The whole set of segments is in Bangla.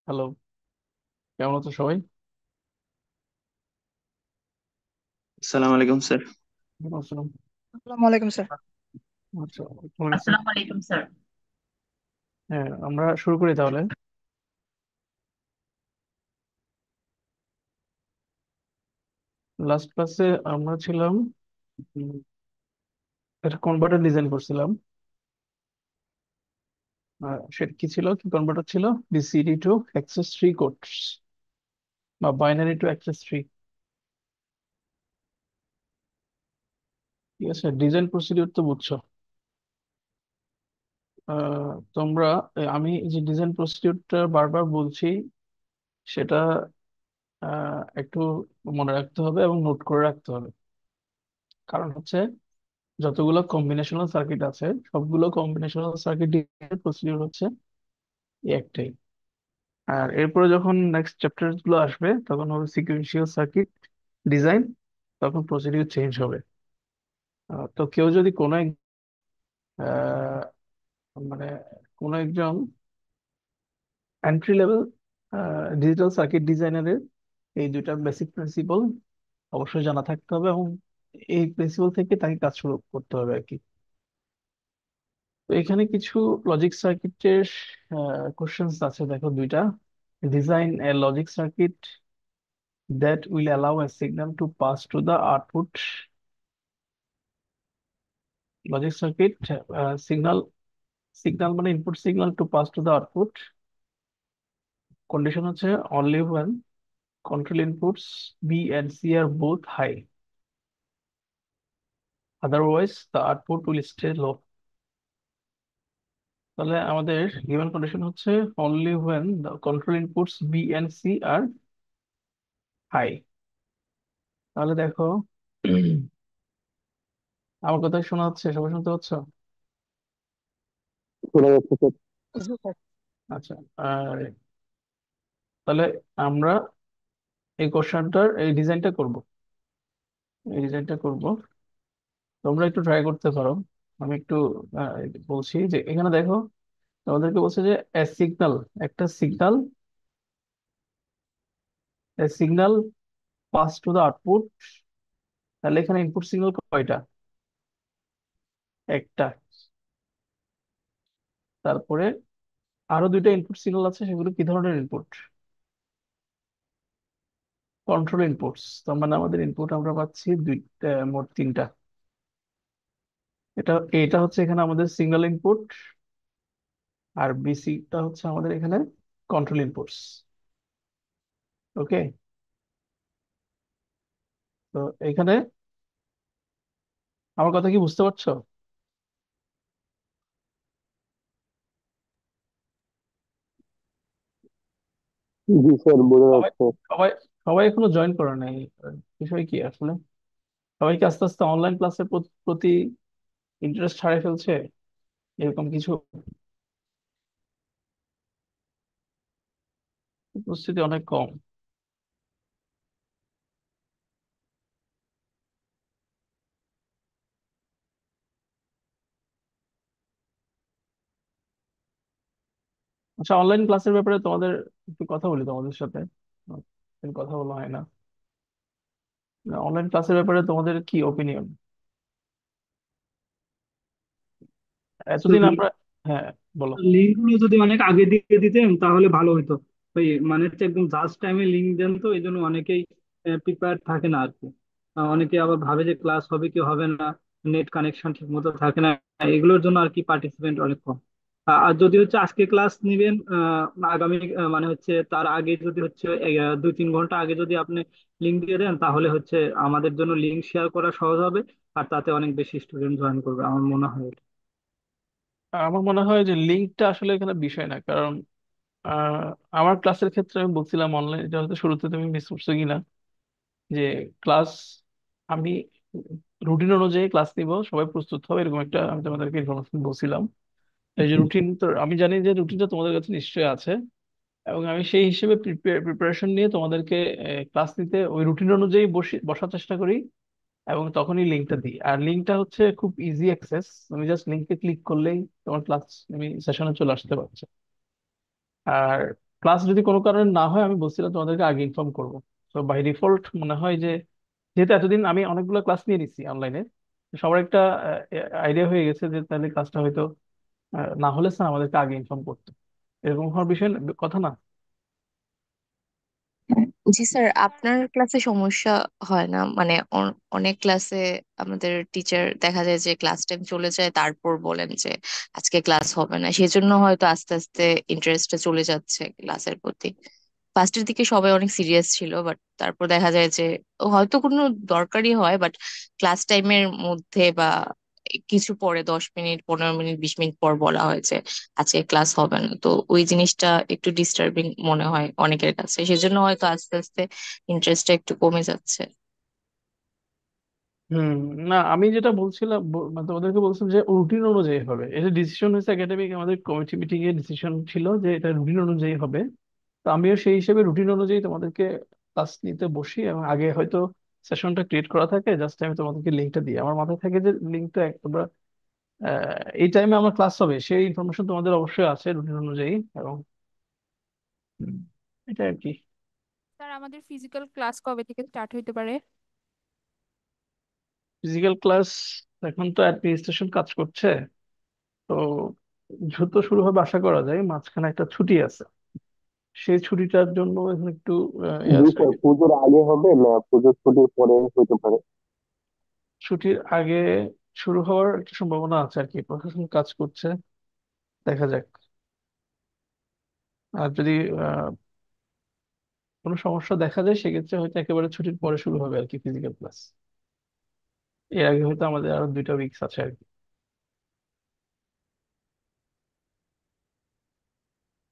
হ্যালো, কেমন আছো সবাই? আসসালামু আলাইকুম স্যার। কেমন আছো? আসসালামু আলাইকুম স্যার। আচ্ছা, কেমন আছো? আসসালামু আলাইকুম স্যার। হ্যাঁ, আমরা শুরু করি তাহলে। লাস্ট ক্লাসে আমরা ছিলাম, উম, একটা কনভার্টার ডিজাইন করছিলাম। সেটা কি ছিল, কি কনভার্টার ছিল? BCD to excess three codes বা বাইনারি টু অ্যাক্সেস থ্রি। ঠিক আছে, ডিজাইন প্রসিডিউর তো বুঝছো। তোমরা আমি যে ডিজাইন প্রসিডিউরটা বারবার বলছি সেটা একটু মনে রাখতে হবে এবং নোট করে রাখতে হবে। কারণ হচ্ছে যতগুলো কম্বিনেশনাল সার্কিট আছে সবগুলো কম্বিনেশনাল সার্কিট প্রসিডিউর হচ্ছে এই একটাই। আর এরপরে যখন নেক্সট চ্যাপ্টার গুলো আসবে তখন হবে সিকুয়েন্সিয়াল সার্কিট ডিজাইন, তখন প্রসিডিউর চেঞ্জ হবে। তো কেউ যদি আহ, মানে কোনো একজন এন্ট্রি লেভেল ডিজিটাল সার্কিট ডিজাইনারের এই দুইটা বেসিক প্রিন্সিপাল অবশ্যই জানা থাকতে হবে এবং এই প্রিন্সিপাল থেকে তাকে কাজ শুরু করতে হবে আর কি। তো এখানে কিছু লজিক সার্কিটের কোশ্চেন্স আছে, দেখো দুইটা। Design A logic circuit that will allow a signal to pass to the output. Logic circuit, signal মানে input signal to pass to the output. Condition হচ্ছে only when control inputs B and C are both high, otherwise the output will stay low. তাহলে আমাদের given condition হচ্ছে only when the control inputs B and C are high. তাহলে দেখো, আমার কথা শোনা হচ্ছে? সবাই শুনতে পাচ্ছ? শোনা যাচ্ছে স্যার। জি স্যার। আচ্ছা। আর তাহলে আমরা এই কোশ্চেনটার এই ডিজাইনটা করব, এই ডিজাইনটা করব। তোমরা একটু ট্রাই করতে পারো। আমি একটু আহ, বলছি যে এখানে দেখো, তোমাদেরকে বলছে যে সিগন্যাল, একটা signal, signal pass to the output. তাহলে এখানে ইনপুট সিগন্যাল কয়টা? একটা। তারপরে আরো দুইটা ইনপুট সিগন্যাল আছে, সেগুলো কি ধরনের ইনপুট? Control inputs. তার মানে আমাদের ইনপুট আমরা পাচ্ছি দুইটা, মোট তিনটা। এটা এটা হচ্ছে এখানে আমাদের সিগন্যাল ইনপুট, আর বিসিটা হচ্ছে আমাদের এখানে কন্ট্রোল ইনপুটস। ওকে। তো এখানে আমার কথা কি বুঝতে পারছো? জি স্যার, বোঝা সবাই যাচ্ছে। সবাই সবাই এখনো জয়েন করে নাই। বিষয় কি আসলে, সবাইকে আস্তে আস্তে অনলাইন ক্লাসের প্রতি ইন্টারেস্ট হারিয়ে ফেলছে এরকম কিছু? উপস্থিতি অনেক কম। আচ্ছা, অনলাইন ক্লাসের ব্যাপারে তোমাদের একটু কথা বলি তোমাদের সাথে। কথা বলা হয় না। অনলাইন ক্লাসের ব্যাপারে তোমাদের কি ওপিনিয়ন এতদিন আমরা? হ্যাঁ, বলো। লিঙ্ক গুলো যদি অনেক আগে দিয়ে দিতেন তাহলে ভালো হতো। ওই মানে হচ্ছে একদম জাস্ট টাইমে লিঙ্ক দেন, তো এই জন্য অনেকেই প্রিপেয়ার থাকে না আর কি। অনেকে আবার ভাবে যে ক্লাস হবে কি হবে না, নেট কানেকশন ঠিক মতো থাকে না, এগুলোর জন্য আর কি পার্টিসিপেন্ট অনেক কম। আর যদি হচ্ছে আজকে ক্লাস নিবেন, আগামী মানে হচ্ছে তার আগে যদি হচ্ছে 2-3 ঘন্টা আগে যদি আপনি লিঙ্ক দিয়ে দেন, তাহলে হচ্ছে আমাদের জন্য লিঙ্ক শেয়ার করা সহজ হবে। আর তাতে অনেক বেশি স্টুডেন্ট জয়েন করবে আমার মনে হয়। আমার মনে হয় যে লিঙ্কটা আসলে এখানে বিষয় না, কারণ আহ, আমার ক্লাসের ক্ষেত্রে আমি বলছিলাম অনলাইন, এটা হয়তো শুরুতে তুমি মিস করছো কিনা, যে ক্লাস আমি রুটিন অনুযায়ী ক্লাস নিব, সবাই প্রস্তুত হবে, এরকম একটা আমি তোমাদেরকে ইনফরমেশন বলছিলাম। এই যে রুটিন, তো আমি জানি যে রুটিনটা তোমাদের কাছে নিশ্চয়ই আছে, এবং আমি সেই হিসেবে প্রিপারেশন নিয়ে তোমাদেরকে ক্লাস নিতে ওই রুটিন অনুযায়ী বসার চেষ্টা করি, এবং তখনই লিঙ্কটা দিই। আর লিঙ্কটা হচ্ছে খুব ইজি অ্যাক্সেস, তুমি জাস্ট লিঙ্কে ক্লিক করলেই তোমার ক্লাস, তুমি সেশনে চলে আসতে পারছো। ক্লাস যদি কোনো কারণে না হয় আমি বলছিলাম তোমাদেরকে আগে ইনফর্ম করবো। তো বাই ডিফল্ট মনে হয় যে, যেহেতু এতদিন আমি অনেকগুলো ক্লাস নিয়ে নিচ্ছি অনলাইনে, সবার একটা আইডিয়া হয়ে গেছে যে তাহলে ক্লাসটা হয়তো না হলে স্যার আমাদেরকে আগে ইনফর্ম করতো, এরকম হওয়ার বিষয় কথা না। জি স্যার, আপনার ক্লাসে সমস্যা হয় না? মানে অনেক ক্লাসে আমাদের টিচার দেখা যায় যে ক্লাস টাইম চলে যায়, তারপর বলেন যে আজকে ক্লাস হবে না, সেজন্য হয়তো আস্তে আস্তে ইন্টারেস্টটা চলে যাচ্ছে ক্লাসের প্রতি। ফার্স্টের দিকে সবাই অনেক সিরিয়াস ছিল, বাট তারপর দেখা যায় যে হয়তো কোনো দরকারই হয়, বাট ক্লাস টাইমের মধ্যে বা কিছু পরে 10 মিনিট, 15 মিনিট, 20 মিনিট পর বলা হয় যে আজকে ক্লাস হবে না, তো ওই জিনিসটা একটু ডিস্টার্বিং মনে হয় অনেকের কাছে, সেজন্য হয়তো আস্তে আস্তে ইন্টারেস্টটা একটু কমে যাচ্ছে। হুম। না, আমি যেটা বলছিলাম মানে তোমাদেরকে বলছিলাম যে রুটিন অনুযায়ী হবে, এটা ডিসিশন হয়েছে একাডেমিক, আমাদের কমিটি মিটিং এর ডিসিশন ছিল যে এটা রুটিন অনুযায়ী হবে। তো আমিও সেই হিসেবে রুটিন অনুযায়ী তোমাদেরকে ক্লাস নিতে বসি, এবং আগে হয়তো সেশনটা ক্রিয়েট করা থাকে, জাস্ট আমি তোমাদেরকে লিঙ্কটা দিই, আমার মাথায় থাকে যে লিঙ্কটা তোমরা এই টাইমে আমার ক্লাস হবে সেই ইনফরমেশন তোমাদের অবশ্যই আছে রুটিন অনুযায়ী। এবং হুম, এটা আর কি। স্যার, আমাদের ফিজিক্যাল ক্লাস কবে থেকে স্টার্ট হইতে পারে? ফিজিক্যাল ক্লাস এখন তো অ্যাডমিনিস্ট্রেশন কাজ করছে, তো দ্রুত শুরু হবে আশা করা যায়, মাঝখানে একটা ছুটি আছে, সেই ছুটিটার জন্য এখন একটু ইয়ে জি আছে আর স্যার, কি। পুজোর আগে হবে না পুজোর ছুটির পরে হতে পারে? ছুটির আগে শুরু হওয়ার একটা সম্ভাবনা আছে আর কি, প্রশাসন কাজ করছে, দেখা যাক। আর যদি আহ, কোনো সমস্যা দেখা যায় সেক্ষেত্রে হয়তো একেবারে ছুটির পরে শুরু হবে আর কি ফিজিক্যাল ক্লাস। এর আগে হয়তো আমাদের আরো 2টা উইকস আছে আর কি।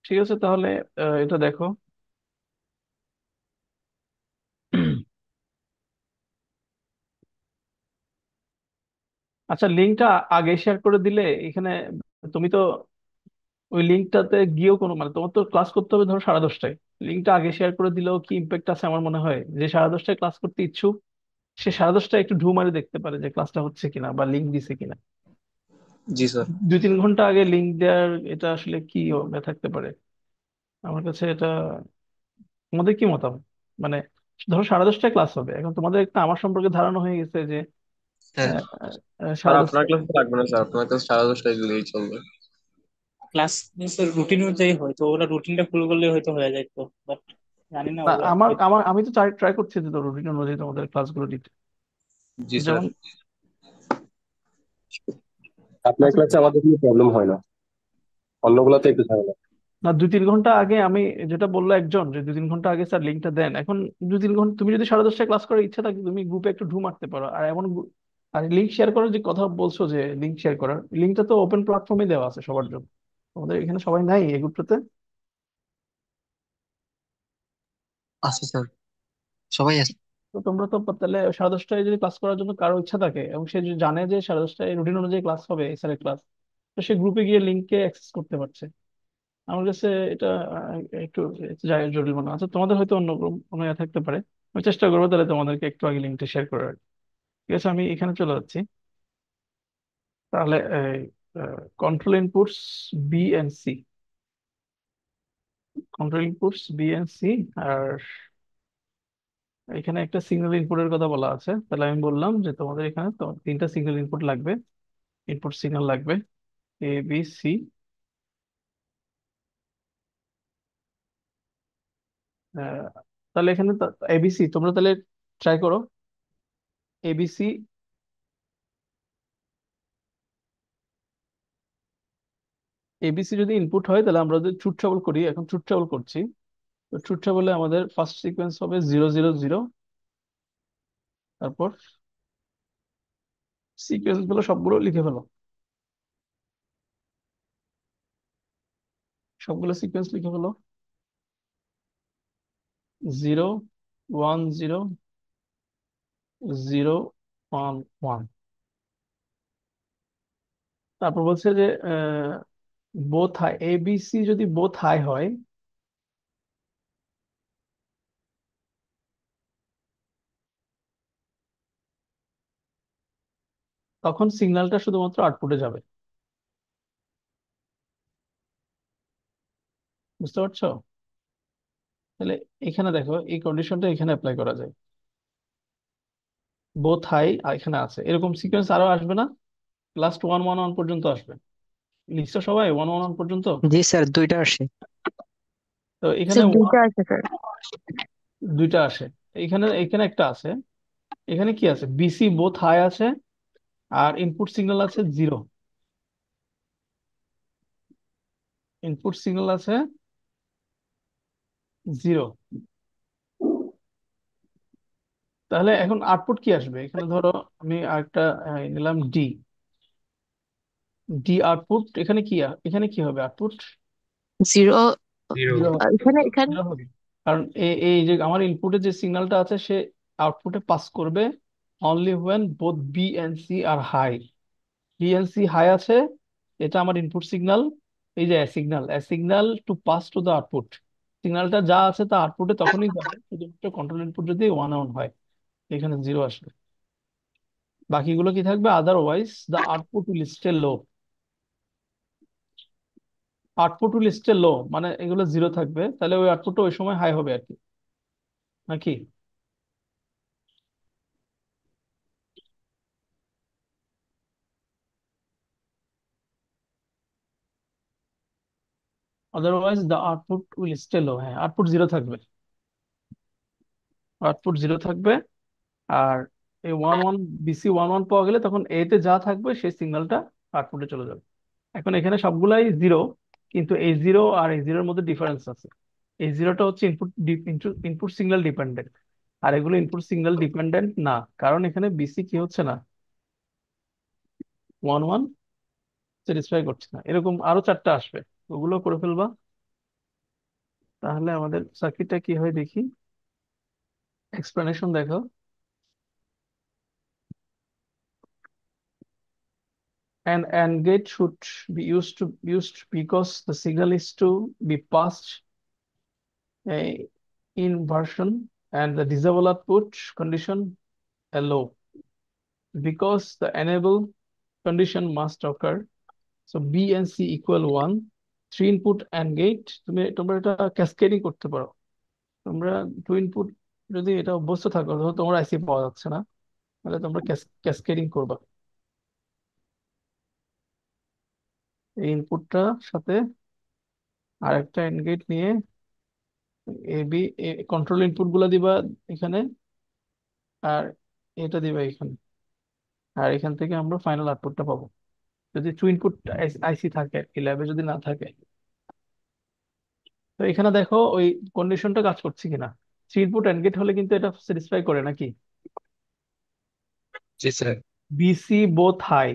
ঠিক আছে তাহলে, এটা দেখো। আচ্ছা, লিঙ্কটা আগে শেয়ার করে দিলে এখানে, তুমি তো ওই লিঙ্কটাতে গিয়েও কোনো মানে তোমার তো ক্লাস করতে হবে ধরো 10:30টায়, লিঙ্কটা আগে শেয়ার করে দিলেও কি ইম্প্যাক্ট আছে আমার মনে হয়, যে 10:30টায় ক্লাস করতে ইচ্ছুক সে 10:30টায় একটু ঢু মারি দেখতে পারে যে ক্লাসটা হচ্ছে কিনা বা লিঙ্ক দিছে কিনা। জি স্যার। 2-3 ঘন্টা আগে লিঙ্ক দেওয়ার এটা আসলে কি থাকতে পারে আমার কাছে এটা। তোমাদের কি মতামত? মানে ধরো 10:30টায় ক্লাস হবে, এখন তোমাদের একটা আমার সম্পর্কে ধারণা হয়ে গেছে যে হ্যাঁ আহ, স্যার, সাড়ে আপনার দশটায় ক্লাস লাগবে না স্যার, আপনার ক্লাস 10:30টায় দিলেই চলবে। ক্লাস রুটিন অনুযায়ী হয়, তো ওরা রুটিনটা ফলো করলে হয়তো হয়ে যায়, তো বাট জানি না না, ওরা আমার আমার আমি তো ট্রাই ট্রাই করছি যে রুটিন অনুযায়ী তোমাদের ক্লাসগুলো দিতে। জি স্যার। যেমন আপনার আচ্ছা, ক্লাসে আমাদের কোনো প্রবলেম হয় না, অন্যগুলোতে একটু ঝামেলা। না 2-3 ঘন্টা আগে আমি যেটা বললো একজন যে 2-3 ঘন্টা আগে স্যার লিঙ্কটা দেন, এখন 2-3 ঘন্টা তুমি যদি 10:30টায় ক্লাস করার ইচ্ছা থাকে তুমি গ্রুপে একটু ঢু মারতে পারো। আর এমন আর লিঙ্ক শেয়ার করার যে কথা বলছো, যে লিঙ্ক শেয়ার করার লিঙ্কটা তো ওপেন প্ল্যাটফর্মে দেওয়া আছে সবার জন্য, আমাদের এখানে সবাই নাই এই গ্রুপটাতে। আচ্ছা স্যার, সবাই আছে। তো তোমরা তো তাহলে 10:30টায় যদি ক্লাস করার জন্য কারো ইচ্ছা থাকে এবং সে যদি জানে যে 10:30টায় রুটিন অনুযায়ী ক্লাস হবে এই স্যারের ক্লাস, তো সে গ্রুপে গিয়ে লিঙ্কে অ্যাক্সেস করতে পারছে। আমার কাছে এটা একটু জরুরি মনে হয়। আচ্ছা, তোমাদের হয়তো অন্য কোনো ইয়ে থাকতে পারে, আমি চেষ্টা করবো তাহলে তোমাদেরকে একটু আগে লিঙ্কটা শেয়ার করার। ঠিক আছে, আমি এখানে চলে যাচ্ছি তাহলে। Control inputs B and C, control inputs B and C. আর এখানে একটা সিগন্যাল ইনপুটের কথা বলা আছে, তাহলে আমি বললাম যে তোমাদের এখানে তো 3টা সিগন্যাল ইনপুট লাগবে, ইনপুট সিগন্যাল লাগবে এ বি সি। তাহলে এখানে এবিসি তোমরা তাহলে ট্রাই করো, এবিসি। এবিসি যদি ইনপুট হয় তাহলে আমরা যদি ট্রুথ টেবল করি, এখন ট্রুথ টেবল করছি, তো ট্রুথ টেবলে আমাদের ফার্স্ট সিকোয়েন্স হবে 0 0 0। তারপর সিকোয়েন্স গুলো সবগুলো লিখে ফেলো, সবগুলো সিকোয়েন্স লিখে ফেলো। 0 1 0 0 1 1। তারপর বলছে যে বোথ হাই, এবিসি যদি বোথ হাই হয় তখন সিগন্যালটা শুধুমাত্র আউটপুটে যাবে। বুঝতে পারছো? তাহলে এখানে দেখো এই কন্ডিশনটা এখানে অ্যাপ্লাই করা যায়, বোথ হাই এখানে আছে, এরকম সিকোয়েন্স আরো আসবে না? লাস্ট 1 1 1 পর্যন্ত আসবে, লিখছো সবাই 1 1 1 পর্যন্ত? জি স্যার, দুইটা আসে। তো এখানে স্যার দুইটা আছে স্যার। দুইটা আসে, এখানে এখানে একটা আছে, এখানে কি আছে, বিসি বোথ হাই আছে, আর ইনপুট সিগন্যাল আছে 0, ইনপুট সিগন্যাল আছে 0। তাহলে এখন আউটপুট কি আসবে? এখানে ধরো আমি আরেকটা নিলাম ডি, ডি আউটপুট এখানে কি এখানে কি হবে আউটপুট? জিরো। জিরো। 0 হবে, এখানে এখানে 0 হবে, কারণ এই যে আমার ইনপুটে যে সিগন্যালটা আছে সে আউটপুটে পাস করবে only when both B and C are high. B and C high আছে, এটা আমার ইনপুট সিগন্যাল, এই যে signal signal to pass to the output, সিগন্যালটা যা আছে তা আউটপুটে তখনই যাবে শুধুমাত্র কন্ট্রোল ইনপুট যদি 1 1 হয়, এখানে 0 আসবে, বাকিগুলো কি থাকবে? Otherwise the output will stay low, output will stay low মানে এগুলো 0 থাকবে, তাহলে ওই আউটপুটটা ওই সময় হাই হবে আর কি, নাকি? Otherwise the output will stay low, হ্যাঁ আউটপুট 0 থাকবে, আউটপুট 0 থাকবে। আর এই 1 1 বিসি 1 1 পাওয়া গেলে তখন এতে যা থাকবে সেই সিগন্যালটা আউটপুটে চলে যাবে। এখন এখানে সবগুলাই 0, কিন্তু এই 0 আর এই 0-এর মধ্যে ডিফারেন্স আছে, এই 0টা হচ্ছে ইনপুট ইনপুট সিগন্যাল ডিপেন্ডেন্ট, আর এগুলো ইনপুট সিগন্যাল ডিপেন্ডেন্ট না, কারণ এখানে বিসি কি হচ্ছে না, 1 1 স্যাটিসফাই করছে না। এরকম আরো 4টা আসবে, ওগুলো করে ফেলবা, তাহলে আমাদের সার্কিটটা কি হয় দেখি, এক্সপ্লেনেশন দেখো। An AND gate should be used because the signal is to be passed a inversion and the disable output condition a low, because the enable condition must occur. So B and C equal 1, 3 input AND gate, তোমরা এটা ক্যাসকেডিং করতে পারো, তোমরা 2 ইনপুট যদি এটা অভ্যস্ত থাকো, ধরো তোমার আইসি পাওয়া যাচ্ছে না, তাহলে তোমরা ক্যাসকেডিং করবা, এই ইনপুটটার সাথে আরেকটা এন্ড গেট নিয়ে এ বি কন্ট্রোল ইনপুট গুলা দিবা এখানে, আর এটা দিবা এখানে, আর এখান থেকে আমরা ফাইনাল আউটপুটটা পাবো, যদি টু ইনপুট আইসি থাকে আর কি, ল্যাবে যদি না থাকে। তো এখানে দেখো ওই কন্ডিশনটা কাজ করছে কিনা, 3 ইনপুট এন্ড গেট হলে কিন্তু এটা স্যাটিসফাই করে নাকি, জি sir. BC both high,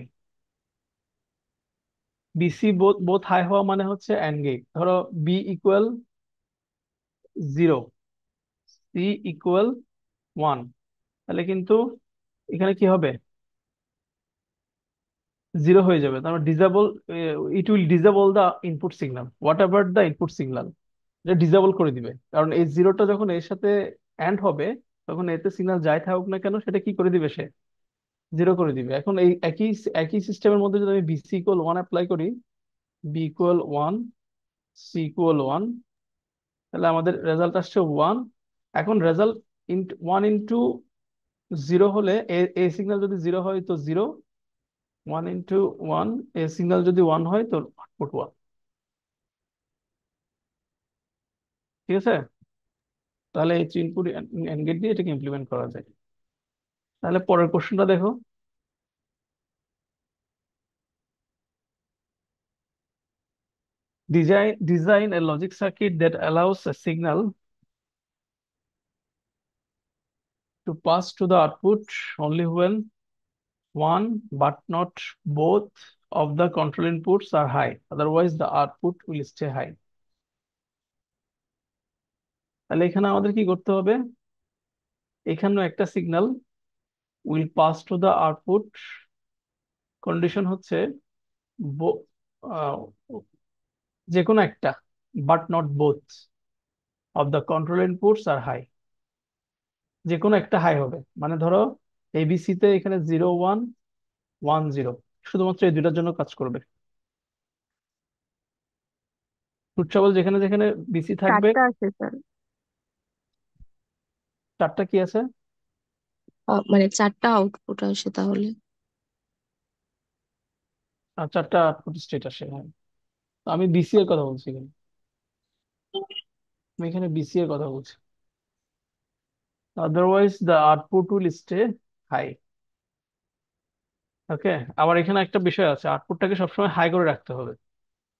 BC both both high হওয়া মানে হচ্ছে এন্ড গেট, ধরো বি ইকুয়াল 0, সি ইকুয়াল 1, তাহলে কিন্তু এখানে কি হবে, 0 হয়ে যাবে, তার মানে disable, it will disable the input signal, whatever the input signal, এটা ডিসেবল করে দিবে, কারণ এই 0টা যখন এর সাথে অ্যান্ড হবে তখন এতে সিগন্যাল যাই থাকুক না কেন সেটা কি করে দিবে, সে 0 করে দিবে। এখন এই একই একই সিস্টেমের মধ্যে যদি আমি বিসি ইকুয়াল 1 অ্যাপ্লাই করি, বি ইকুয়াল 1, সি ইকুয়াল 1, তাহলে আমাদের রেজাল্ট আসছে 1। এখন রেজাল্ট 1 ইন্টু 0 হলে এ সিগন্যাল যদি 0 হয় তো 0, 1 ইন্টু 1 এ সিগন্যাল যদি 1 হয় তো আউটপুট 1, ঠিক আছে? তাহলে এই ইনপুট এন্ড গেট দিয়ে এটাকে ইমপ্লিমেন্ট করা যায়। তাহলে পরের কোশ্চেনটা দেখো, design a logic circuit that allows a signal to pass to the output only when one but not both of the control inputs are high, otherwise the output will stay high। তাহলে এখানে আমাদের কি করতে হবে, এখানেও একটা signal will pass to the output, condition হচ্ছে bo- আহ, যে কোনো একটা but not both of the control inputs are high, যে কোনো একটা হাই হবে, মানে ধরো এবিসি তে এখানে 0 1 1 0, শুধুমাত্র এই দুইটার জন্য কাজ করবে, ট্রুথ টেবল যেখানে যেখানে বিসি থাকবে, চারটা আছে স্যার। চারটা কি আছে? মানে চারটা আউটপুট আসে তাহলে। চারটা আউটপুট স্টেট আসে, হ্যাঁ। তো আমি বিসি এর কথা বলছি এখানে। আমি এখানে বিসি এর কথা বলছি। Otherwise the output will stay high. Okay. আবার এখানে একটা বিষয় আছে, আউটপুটটাকে সবসময় হাই করে রাখতে হবে।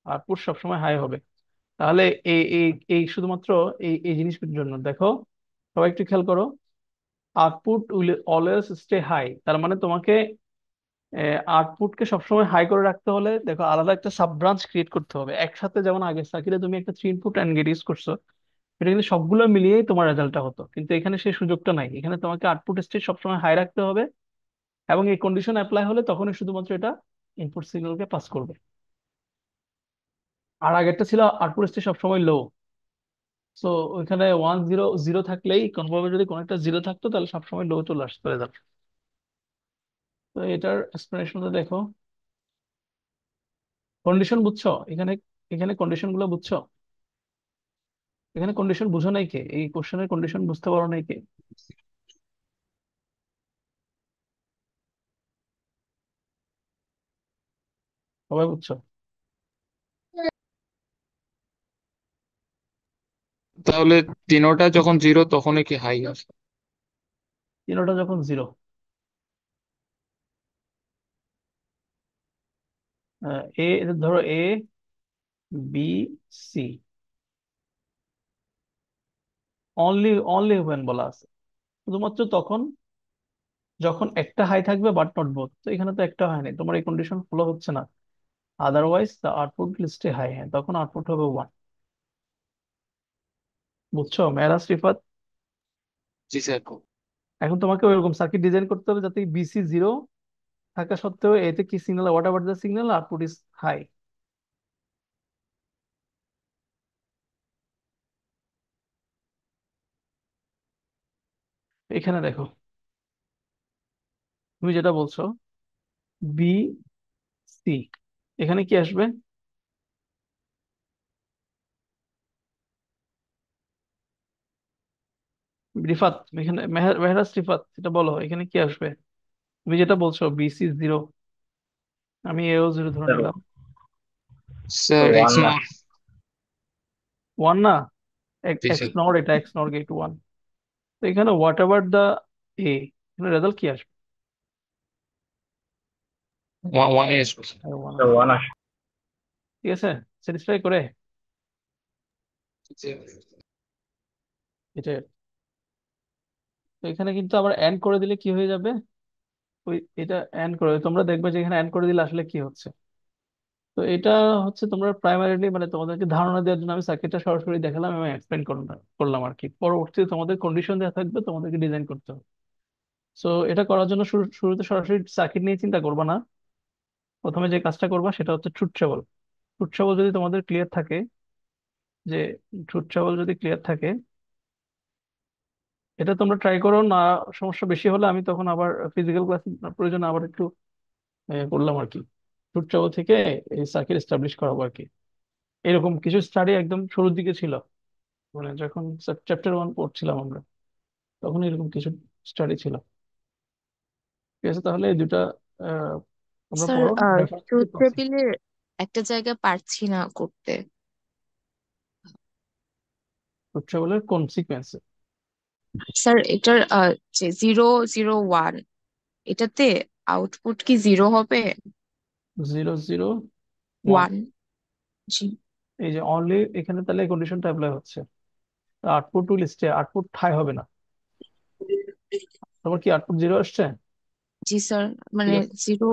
আউটপুট সবসময় হাই হবে। তাহলে এই এই এই শুধুমাত্র এই এই জিনিসগুলোর জন্য দেখো, সবাই একটু খেয়াল করো। Output will always stay high, তার মানে তোমাকে আউটপুটকে সবসময় হাই করে রাখতে হলে দেখো আলাদা একটা সাব ব্রাঞ্চ ক্রিয়েট করতে হবে একসাথে। যেমন আগের সার্কিটে তুমি একটা 3 ইনপুট অ্যান্ড গেট ইউজ করছো, এটা কিন্তু সবগুলো মিলিয়েই তোমার রেজাল্টটা হতো, কিন্তু এখানে সেই সুযোগটা নাই। এখানে তোমাকে আউটপুট স্টেট সবসময় হাই রাখতে হবে, এবং এই কন্ডিশন অ্যাপ্লাই হলে তখনই শুধুমাত্র এটা ইনপুট সিগন্যালকে পাস করবে। আর আগেরটা ছিল আউটপুট স্টেট সবসময় লো। সো ওইখানে 1 0 0 থাকলেই কোনোভাবে যদি কোনো একটা জিরো থাকতো তাহলে সবসময় লো চলে আসতো রেজাল্ট। তো এটার এক্সপ্লেনেশনটা দেখো। কন্ডিশন বুঝছো এখানে? এখানে কন্ডিশন গুলো বুঝছো? এখানে কন্ডিশন বুঝো নাই কে? এই কোশ্চেনের কন্ডিশন বুঝতে পারো নাই কে? সবাই বুঝছো? তাহলে তিনোটা যখন জিরো তখনই কি হাই আসে? তিনোটা যখন জিরো, এ, ধরো A B C, only only when বলা আছে, শুধুমাত্র তখন যখন একটা হাই থাকবে বাট নট বোথ। তো এখানে তো একটা হাই নেই, তোমার এই কন্ডিশন ফলো হচ্ছে না। আদারওয়াইজ দ্য আউটপুট লিস্টে হাই, হ্যাঁ, তখন আউটপুট হবে 1। বুঝছো মেহরাজ রিফাত? জি স্যার। এখন তোমাকে ওইরকম সার্কিট ডিজাইন করতে হবে যাতে বিসি জিরো থাকা সত্ত্বেও এতে কি signal, whatever the signal, output is high. এখানে দেখো, তুমি যেটা বলছো বি সি, এখানে কি আসবে? রিফাত, এখানে মেহরাজ রিফাত, এটা বলো এখানে কি আসবে? তুমি যেটা বলছো বিসি জিরো, আমি এও জিরো ধরে নিলাম। স্যার এক্স ওয়ান না। নট। ওয়ান না? জি এক্স স্যার। নট, এটা এক্স নট গেট ওয়ান। তো এখানে হোয়াট এভার দ্য এ, এখানে রেজাল্ট কি আসবে? ওয়ান ওয়ান আসবে স্যার। ওয়ান আসবে। ওয়ান আসে। ঠিক আছে, স্যাটিসফাই করে জি। এটা। তো এখানে কিন্তু আবার এন্ড করে দিলে কি হয়ে যাবে? ওই এটা এন্ড করে তোমরা দেখবে যে এখানে এন্ড করে দিলে আসলে কি হচ্ছে। তো এটা হচ্ছে তোমরা প্রাইমারিলি মানে তোমাদেরকে ধারণা দেওয়ার জন্য আমি সার্কিটটা সরাসরি দেখালাম এবং এক্সপ্লেন করলাম আর কি। পরবর্তীতে তোমাদের কন্ডিশন দেওয়া থাকবে, তোমাদেরকে ডিজাইন করতে হবে। সো এটা করার জন্য শুরুতে সরাসরি সার্কিট নিয়ে চিন্তা করবা না। প্রথমে যে কাজটা করবা সেটা হচ্ছে ট্রুথ টেবল। ট্রুথ টেবল যদি তোমাদের ক্লিয়ার থাকে, যে ট্রুথ টেবল যদি ক্লিয়ার থাকে, এটা তোমরা ট্রাই করো না। সমস্যা বেশি হলে আমি তখন আবার ফিজিক্যাল ক্লাস প্রয়োজন আবার একটু করলাম আর কি। ট্রুথ টেবল থেকে এই সার্কিট এস্টাবলিশ করাবো আর কি। এরকম কিছু স্টাডি একদম শুরুর দিকে ছিল, মানে যখন চ্যাপ্টার 1 পড়ছিলাম আমরা, তখন এরকম কিছু স্টাডি ছিল। ঠিক আছে, তাহলে এই দুটা আহ, তোমরা স্যার পড়ো, রেফারেন্স ট্রুথ করছি। টেবিলের একটা জায়গা পারছি না করতে। ট্রুথ টেবলের কোন সিকোয়েন্স? স্যার এটার যে 0 0 1, এটাতে আউটপুট কি জিরো হবে? 0 0 1, 1। জি। এই যে অনলি এখানে তাহলে কন্ডিশনটা অ্যাপ্লাই হচ্ছে। আউটপুট টু লিস্টে আউটপুট হাই হবে না। তোমার কি আউটপুট জিরো আসছে? জি স্যার, ঠিক মানে আছে, জিরো।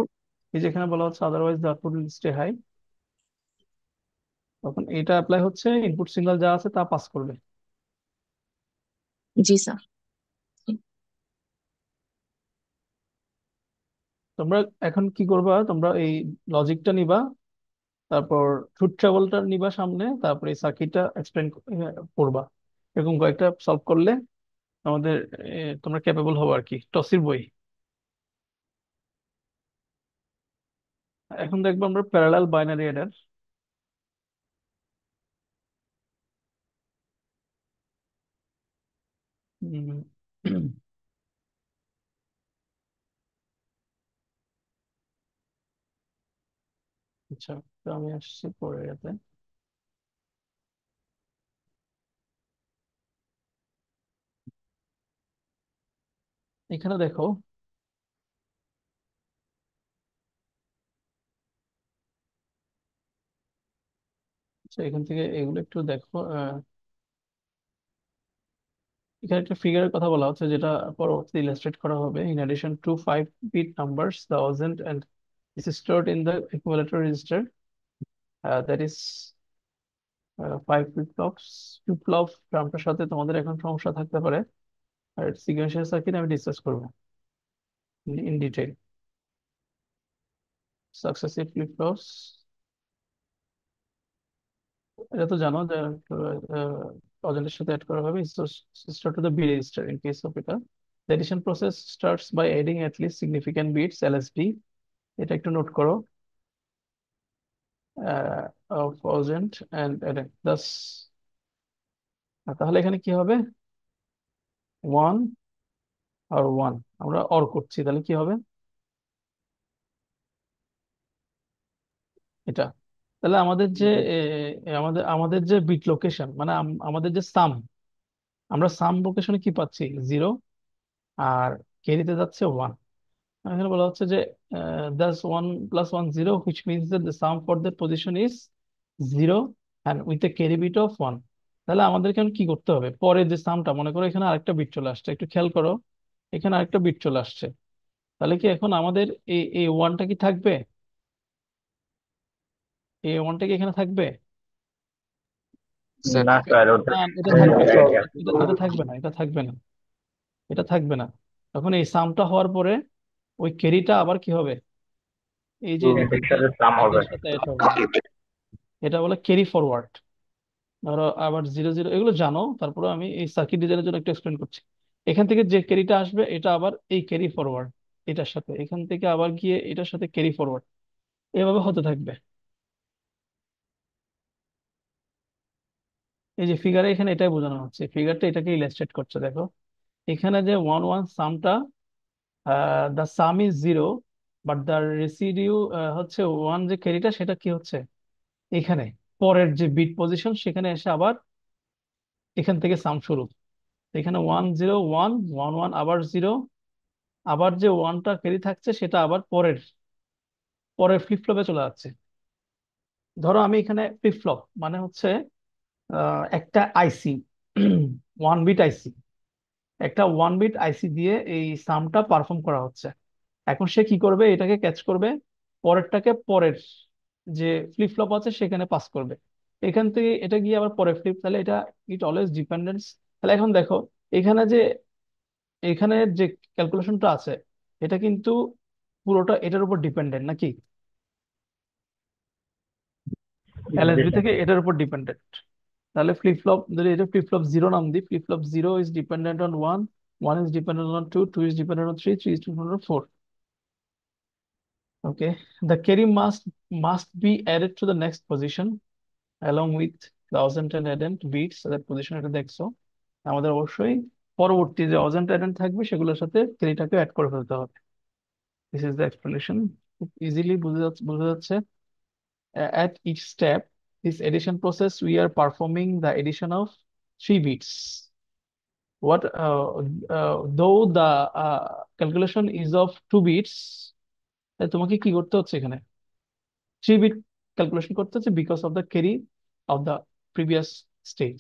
এই যে এখানে বলা হচ্ছে আদারওয়াইজ দ্য আউটপুট লিস্টে হাই, তখন এটা অ্যাপ্লাই হচ্ছে, ইনপুট সিগন্যাল যা আছে তা পাস করবে। জি স্যার। তোমরা এখন কি করবা, তোমরা এই লজিকটা নিবা, তারপর ট্রুথ টেবলটা নিবা সামনে, তারপর এই সার্কিটটা এক্সপ্লেন করবা। এরকম কয়েকটা সলভ করলে আমাদের তোমরা ক্যাপেবল হবো আর কি। টসির বই। এখন দেখবো আমরা প্যারালাল বাইনারি অ্যাডার। আচ্ছা, তো আমি আসছি পরে এতে। এখানে দেখো, আচ্ছা, এখান থেকে এগুলো একটু দেখো। এখানে একটা ফিগারের কথা বলা হচ্ছে যেটা পরবর্তীতে ইলাস্ট্রেট করা হবে। In addition to 5 bit numbers, the thousand and is stored in the accumulator register, that is 5 flip-flops। Flip-flop টার্মটার সাথে তোমাদের এখন সমস্যা থাকতে পারে, আর সিকোয়েন্সিয়াল সার্কিট আমি ডিসকাস করবো ইন ডিটেইল। সাকসেসিভ ফ্লিপ-ফ্লপস, এটা তো জানো যে অজেন্টের সাথে অ্যাড করা হবে start to the B register in case of এটা। The addition process starts by adding at least significant bits LSB, এটা একটু নোট করো, of agent and adding thus। তাহলে এখানে কি হবে, ওয়ান আর ওয়ান, আমরা অর করছি, তাহলে কি হবে এটা। তাহলে আমাদের যে আমাদের আমাদের যে বিট লোকেশন, মানে আমাদের যে সাম, আমরা সাম লোকেশনে কি পাচ্ছি, জিরো, আর ক্যারিতে যাচ্ছে ওয়ান। এখানে বলা হচ্ছে যে thus 1 + 1 0, which means that the sum for that position is zero and with a carry bit of one. তাহলে আমাদেরকে এখন কি করতে হবে, পরে যে সামটা, মনে করো এখানে আরেকটা বিট চলে আসছে, একটু খেয়াল করো, এখানে আরেকটা বিট চলে আসছে, তাহলে কি এখন আমাদের এই এই ওয়ানটা কি থাকবে, এই ওয়ানটা কি এখানে থাকবে? স্যার। না স্যার, ওটা না, এটা হ্যাঁ থাকবে না, স্যার। এটা এটা থাকবে না, এটা থাকবে না, এটা থাকবে না। তখন এই সামটা হওয়ার পরে ওই ক্যারিটা আবার কি হবে, এই যে এটার সাথে সাম হবে। এটার সাথে অ্যাড হবে, এটা বলে ক্যারি ফরওয়ার্ড। ধরো আবার জিরো জিরো, এগুলো জানো, তারপরে আমি এই সার্কিট ডিজাইনের জন্য একটু এক্সপ্লেন করছি। এখান থেকে যে ক্যারিটা আসবে এটা আবার এই ক্যারি ফরওয়ার্ড, এটার সাথে এখান থেকে আবার গিয়ে এটার সাথে ক্যারি ফরওয়ার্ড, এভাবে হতে থাকবে। এই যে ফিগারে এখানে এটাই বোঝানো হচ্ছে, ফিগারটা এটাকে ইলাস্ট্রেট করছে, দেখো এখানে যে ওয়ান ওয়ান সামটা, the sum is zero, but the residue হচ্ছে ওয়ান, যে ক্যারিটা সেটা কি হচ্ছে এখানে পরের যে বিট পজিশন সেখানে এসে আবার এখান থেকে সাম শুরু। এখানে 1 0 1 1 1, আবার জিরো, আবার যে ওয়ানটা ক্যারি থাকছে সেটা আবার পরের পরের ফ্লিপ ফ্লপে চলে যাচ্ছে। ধরো আমি এখানে ফ্লিপ ফ্লপ মানে হচ্ছে একটা আইসি, 1 বিট আইসি, একটা 1 বিট আইসি দিয়ে এই সামটা পারফর্ম করা হচ্ছে। এখন সে কি করবে, এটাকে ক্যাচ করবে, পরেরটাকে পরের যে ফ্লিপ ফ্লপ আছে সেখানে পাস করবে, এখান থেকে এটা গিয়ে আবার পরের ফ্লিপ, তাহলে এটা ইট অলওয়েজ ডিপেন্ডেন্স। তাহলে এখন দেখো এখানে যে এখানে যে ক্যালকুলেশনটা আছে এটা কিন্তু পুরোটা এটার উপর ডিপেন্ডেন্ট নাকি, জি এলএসবি স্যার। থেকে এটার উপর ডিপেন্ডেন্ট। তাহলে ফ্লিপ ফ্লপ, যদি এটা ফ্লিপ ফ্লপ জিরো নাম দিই, flip flop zero is dependent on one, one is dependent on two, two is dependent on three, three is dependent on four. Okay, the carry must be added to the next position along with thousand and addend beats, that position এটা দেখছো, আমাদের অবশ্যই পরবর্তী যে অজান্ট অ্যাডেন্ট থাকবে সেগুলোর সাথে ক্যারিটাকে অ্যাড করে ফেলতে হবে। দিস ইজ দ্য এক্সপ্লেনেশন, খুব ইজিলি বোঝা যাচ্ছে। At each step this addition process we are performing the addition of 3 bits, what though the calculation is of 2 bits, তোমাকে কি করতে হচ্ছে এখানে 3 বিট ক্যালকুলেশন করতে হচ্ছে because of the carry of the previous stage.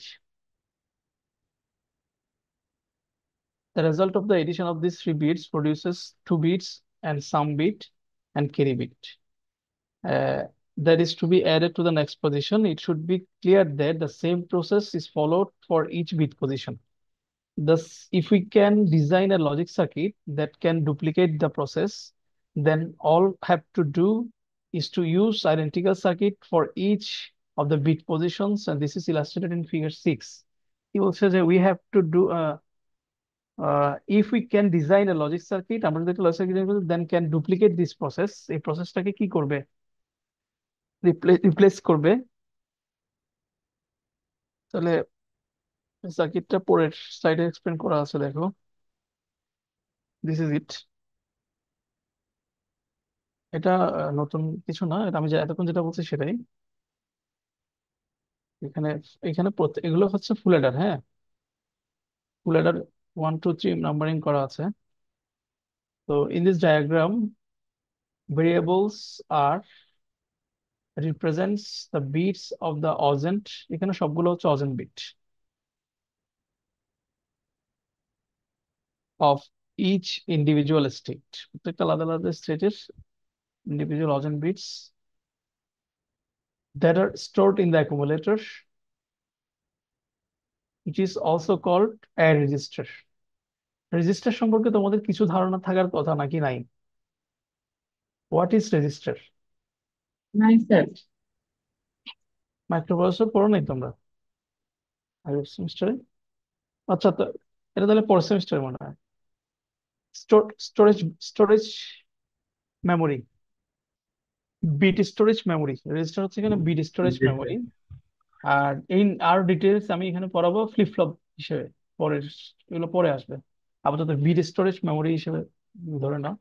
The result of the addition of these 3 bits produces 2 bits and some bit and carry bit. That is to be added to the next position. It should be clear that the same process is followed for each bit position. Thus, if we can design a logic circuit that can duplicate the process, then all have to do is to use identical circuit for each of the bit positions, and this is illustrated in figure 6. He will say that we have to do if we can design a logic circuit, আমরা যদি একটা logic circuit design করি, then can duplicate this process, এই প্রসেসটাকে কি করবে, রিপ্লেস করবে। তাহলে সার্কিটটা পরের সাইডে এক্সপ্লেন করা আছে, দেখো দিস ইজ ইট। এটা নতুন কিছু না, এটা আমি এতক্ষণ যেটা বলছি সেটাই। এখানে এখানে এগুলো হচ্ছে ফুল অ্যাডার, হ্যাঁ। ফুল অ্যাডার 1 2 3 নাম্বারিং করা আছে। তো in this diagram variables are represents the bits of the augend. এখানে সবগুলো হচ্ছে augend bit of each individual state. প্রত্যেকটা আলাদা আলাদা স্টেটের individual augend bits that are stored in the accumulator, which is also called a register. Register সম্পর্কে তোমাদের কিছু ধারণা থাকার কথা নাকি নাই? What is register? নাই স্যার। মাইক্রোপ্রসেসর পড়ো নাই তোমরা আগের সেমিস্টারে? আচ্ছা, তো এটা তাহলে পরের সেমিস্টারে মনে হয়। Storage storage memory, bit storage memory. Register হচ্ছে এখানে বিট স্টোরেজ জি স্যার। মেমোরি। আর এই আর ডিটেলস আমি এখানে পড়াবো ফ্লিপ ফ্লপ হিসেবে, পরে এগুলো পরে আসবে। আপাতত বিট স্টোরেজ মেমোরি হিসেবে ধরে নাও।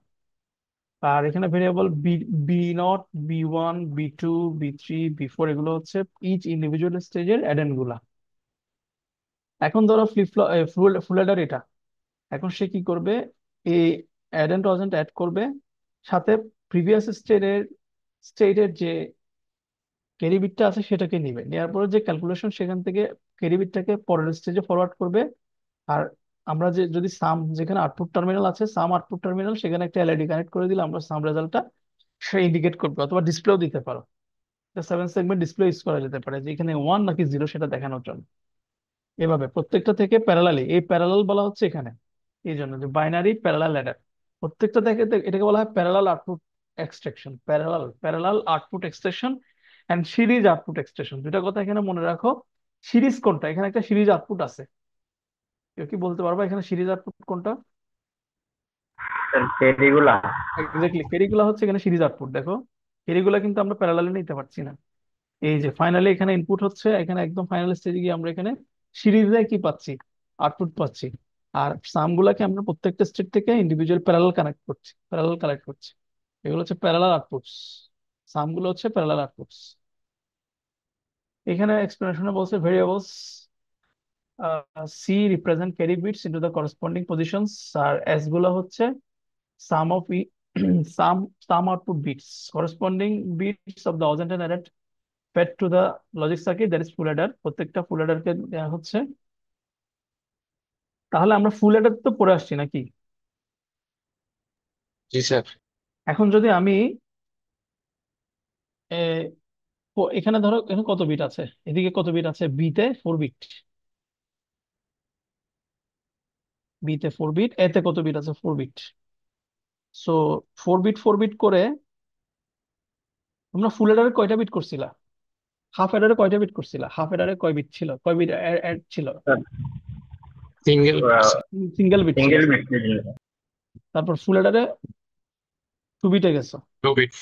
আর এখানে variable B, B0 B1 B2 B3 B4 এগুলো হচ্ছে ইচ ইন্ডিভিজুয়াল স্টেজের অ্যাডেন্ড গুলা। এখন ধরো ফ্লিপ ফ্লপ ফুল অ্যাডার এটা। এখন সে কি করবে? এই অ্যাডেন্ট অজেন্ট অ্যাড করবে, সাথে প্রিভিয়াস স্টেটের যে ক্যারি বিটটা আছে সেটাকে নিবে, নেওয়ার পরে যে ক্যালকুলেশন সেখান থেকে ক্যারি বিটটাকে পরের স্টেজে ফরওয়ার্ড করবে। আর আমরা যে যদি সাম, যেখানে আউটপুট টার্মিনাল আছে, সাম আউটপুট টার্মিনাল, সেখানে একটা এলইডি কানেক্ট করে দিলে আমরা সাম রেজাল্টটা সে ইন্ডিকেট করবে, অথবা ডিসপ্লেও দিতে পারো। 7 সেগমেন্ট ডিসপ্লে ইউজ করা যেতে পারে, যে এখানে 1 নাকি 0 সেটা দেখানোর জন্য। এভাবে প্রত্যেকটা থেকে প্যারালালি, এই প্যারালাল বলা হচ্ছে এখানে এই জন্য যে বাইনারি প্যারালাল অ্যাডার। প্রত্যেকটা থেকে এটাকে বলা হয় parallel output extraction, parallel parallel output extraction and series output extraction. দুটা কথা এখানে মনে রাখো। সিরিজ কোনটা? এখানে একটা সিরিজ আউটপুট আছে। কেউ কি বলতে পারবা এখানে সিরিজ আউটপুট কোনটা? এগুলা এক্স্যাক্টলি, কেরিগুলা হচ্ছে এখানে সিরিজ আউটপুট। দেখো, কেরিগুলা কিন্তু আমরা প্যারালালে নিতে পারছি না। এই যে ফাইনালি এখানে ইনপুট হচ্ছে, এখানে একদম ফাইনাল স্টেজে গিয়ে আমরা এখানে সিরিজে কি পাচ্ছি? আউটপুট পাচ্ছি। আর সাম গুলাকে আমরা প্রত্যেকটা স্টেট থেকে ইন্ডিভিজুয়াল প্যারালাল কানেক্ট করছি, প্যারালাল কালেক্ট করছি। এগুলো হচ্ছে প্যারালাল আউটপুটস। সাম গুলো হচ্ছে প্যারালাল আউটপুটস। এখানে এক্সপ্লেনেশনে বলছে variables C represent carry bits into the corresponding positions. আর এস গুলো হচ্ছে sum of sum sum output bits, corresponding bits of the augend and adder fed to the logic circuit, that is full adder. প্রত্যেকটা ফুল অ্যাডারকে দেওয়া হচ্ছে। তাহলে আমরা ফুল অ্যাডার তো পড়ে আসছি নাকি? জি স্যার। এখন যদি আমি এখানে ধরো এখানে কত বিট আছে, এদিকে কত বিট আছে, বিতে 4 বিট, বিতে 4 বিট, এতে কত বিট আছে, 4 বিট। সো 4 বিট 4 বিট করে তোমরা ফুল অ্যাডারে কয়টা বিট করছিলা? হাফ অ্যাডারে কয়টা বিট করছিলা? হাফ অ্যাডারে কয় বিট ছিল, কয় বিট অ্যাড ছিল? সিঙ্গেল সিঙ্গেল বিট ছিল। Single bit. তারপর ফুল অ্যাডারে 2 বিটে গেছো। 2 বিট।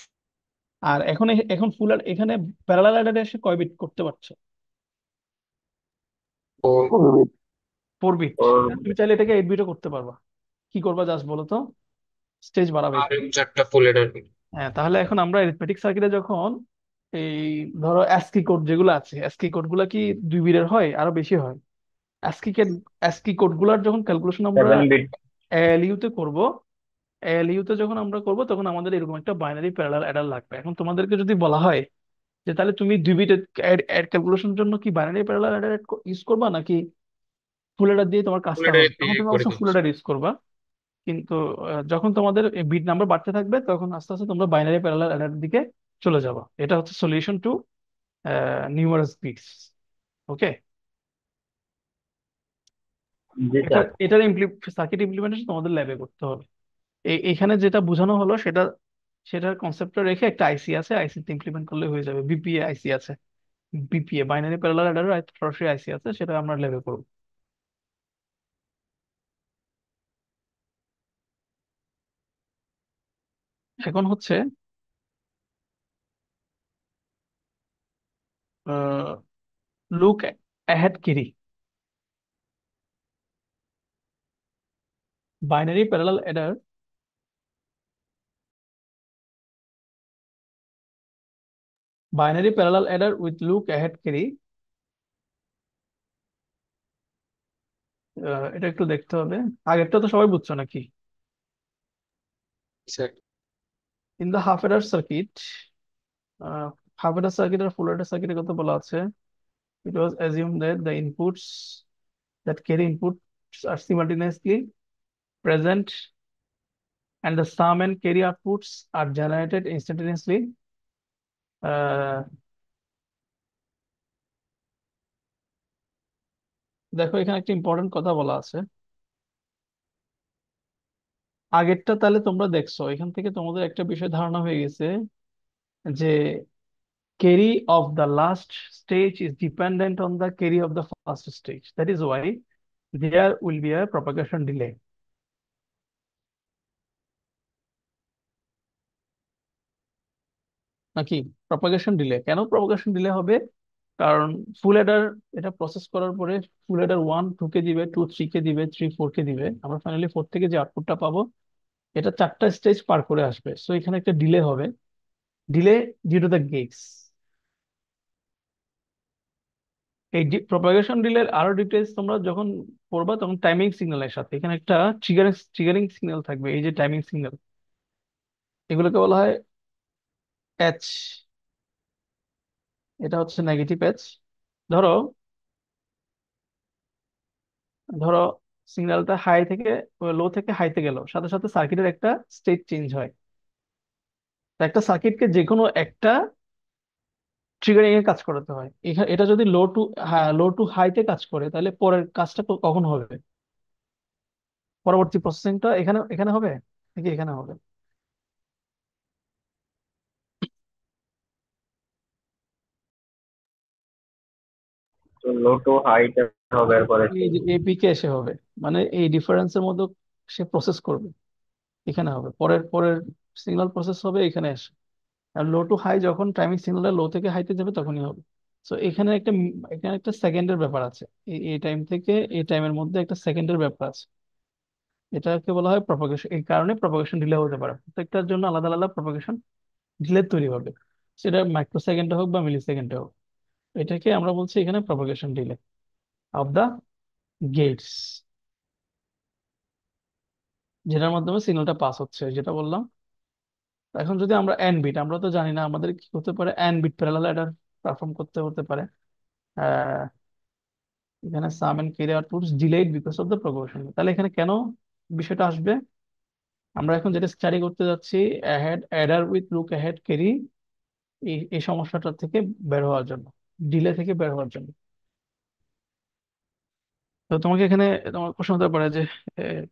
আর এখন এখন ফুল এখানে প্যারালাল অ্যাডারে এসে কয় বিট করতে পারছো? ও 4 bit। 4 বিট। তুমি চাইলে এটাকে 8 বিটও করতে পারবা। কি করবা জাস্ট বলো তো? স্টেজ বাড়াবে আর একটু। চারটা ফুল এডার। হ্যাঁ, তাহলে এখন আমরা অ্যারিথমেটিক সার্কিটে যখন এই ধরো অ্যাস্কি কোড যেগুলো আছে, অ্যাস্কি কোড গুলা কি 2 বিটের হয়, আরো বেশি হয়? অ্যাস্কি অ্যাস্কি কোড গুলার যখন ক্যালকুলেশন আমরা 7 বিট। এএলইউ তে করবো, এএলইউ তে যখন আমরা করবো তখন আমাদের এরকম একটা বাইনারি প্যারালাল অ্যাডার লাগবে। এখন তোমাদেরকে যদি বলা হয় যে তাহলে তুমি 2 বিটের ক্যালকুলেশনের জন্য কি বাইনারি প্যারালাল অ্যাডার ইউজ করবা নাকি ফুল অ্যাডার দিয়ে তোমার ফুল কাজটা এডার হবে, তখন দিয়ে তুমি করে অবশ্য ফুল দিচ্ছি। অ্যাডার ইউজ করবা। কিন্তু যখন তোমাদের বিট নাম্বার বাড়তে থাকবে তখন আস্তে আস্তে তোমরা বাইনারি প্যারালাল অ্যাডার দিকে চলে যাবে। এটা হচ্ছে সলিউশন টু নিউমারাস বিটস। ওকে, জি এটা স্যার। এটার সার্কিট ইমপ্লিমেন্টেশন তোমাদের ল্যাবে করতে হবে। এখানে যেটা বোঝানো হলো সেটার কনসেপ্টটা রেখে একটা আইসি আছে, আইসিতে ইমপ্লিমেন্ট করলে হয়ে যাবে। বিপিএ আইসি আছে, বিপিএ বাইনারি প্যারালাল অ্যাডার সরাসরি আইসি আছে, সেটা আমরা ল্যাবে করব। এখন হচ্ছে look ahead carry. Binary parallel adder binary parallel adder with look ahead carry, এটা একটু দেখতে হবে। আগেরটা তো সবাই বুঝছো নাকি? Sir in the half adder circuit, half adder circuit আর ফুল অ্যাডার সার্কিটের কথা বলা আছে। It was assume that the inputs that carry inputs are simultaneously present and the sum and carry outputs are generated instantaneously. আহ, দেখো এখানে একটা ইম্পর্টেন্ট কথা বলা আছে। আগেরটা তাহলে তোমরা দেখছো, এখান থেকে তোমাদের একটা বিষয় ধারণা হয়ে গেছে যে carry of the last stage is dependent on the carry of the first stage. That is why there will be a propagation delay. নাকি? প্রপাগেশন ডিলে কেন প্রপাগেশন ডিলে হবে? কারণ ফুল এডার এটা প্রসেস করার পরে ফুল এডার 1 2 কে দিবে, 2 3 কে দিবে, 3 4 কে দিবে, আমরা ফাইনালি 4 থেকে যে আউটপুটটা পাবো এটা 4টা স্টেজ পার করে আসবে। সো এখানে একটা ডিলে হবে, delay due to the gates. এই প্রপাগেশন ডিলের আরো ডিটেলস তোমরা যখন পড়বা তখন টাইমিং সিগন্যালের সাথে এখানে একটা ট্রিগারিং ট্রিগারিং সিগন্যাল থাকবে। এই যে টাইমিং সিগন্যাল, এগুলোকে বলা হয় এচ। এটা হচ্ছে নেগেটিভ এচ। ধরো ধরো সিগন্যালটা হাই থেকে লো থেকে হাইতে গেল, সাথে সাথে সার্কিটের একটা স্টেট চেঞ্জ হয়। তো একটা সার্কিটকে যে কোনো একটা ট্রিগারিং এ কাজ করাতে হয়। এখানে এটা যদি লো টু হাইতে কাজ করে তাহলে পরের কাজটা কখন হবে? পরবর্তী প্রসেসিংটা এখানে এখানে হবে নাকি এখানে হবে? তো লো টু হাইট হবে এরপরে কি? এই যে এপিকে এসে হবে, মানে এই ডিফারেন্সের মধ্যে সে প্রসেস করবে, এখানে হবে পরের পরের সিগন্যাল প্রসেস হবে এখানে এসে। আর লো টু হাই যখন টাইমিং সিগন্যাল লো থেকে হাইতে যাবে তখনই হবে। তো এখানে একটা সেকেন্ডের ব্যাপার আছে। এই টাইম থেকে এই টাইমের মধ্যে একটা সেকেন্ডের ব্যাপার আছে। এটাকে বলা হয় প্রপাগেশন। এই কারণে প্রপাগেশন ডিলে হতে পারে, প্রত্যেকটার জন্য আলাদা আলাদা প্রপাগেশন ডিলে তৈরি হবে, সেটা মাইক্রো সেকেন্ডে হোক বা মিলি সেকেন্ডে হোক। এটাকে আমরা বলছি এখানে propagation delay of the gates, যেটার মাধ্যমে সিগন্যালটা পাস হচ্ছে, যেটা বললাম। এখন যদি আমরা এন বিট, আমরা তো জানি না আমাদের কি হতে পারে, N bit parallel adder perform করতে হতে পারে। আহ, এখানে sum and carry outputs delayed because of the propagation. তাহলে এখানে কেন বিষয়টা আসবে? আমরা এখন যেটা স্টাডি করতে যাচ্ছি ahead Eder with look ahead carry, এই সমস্যাটা থেকে বের হওয়ার জন্য, ডিলে থেকে বের হওয়ার জন্য। তো তোমাকে এখানে তোমার প্রশ্ন হতে পারে যে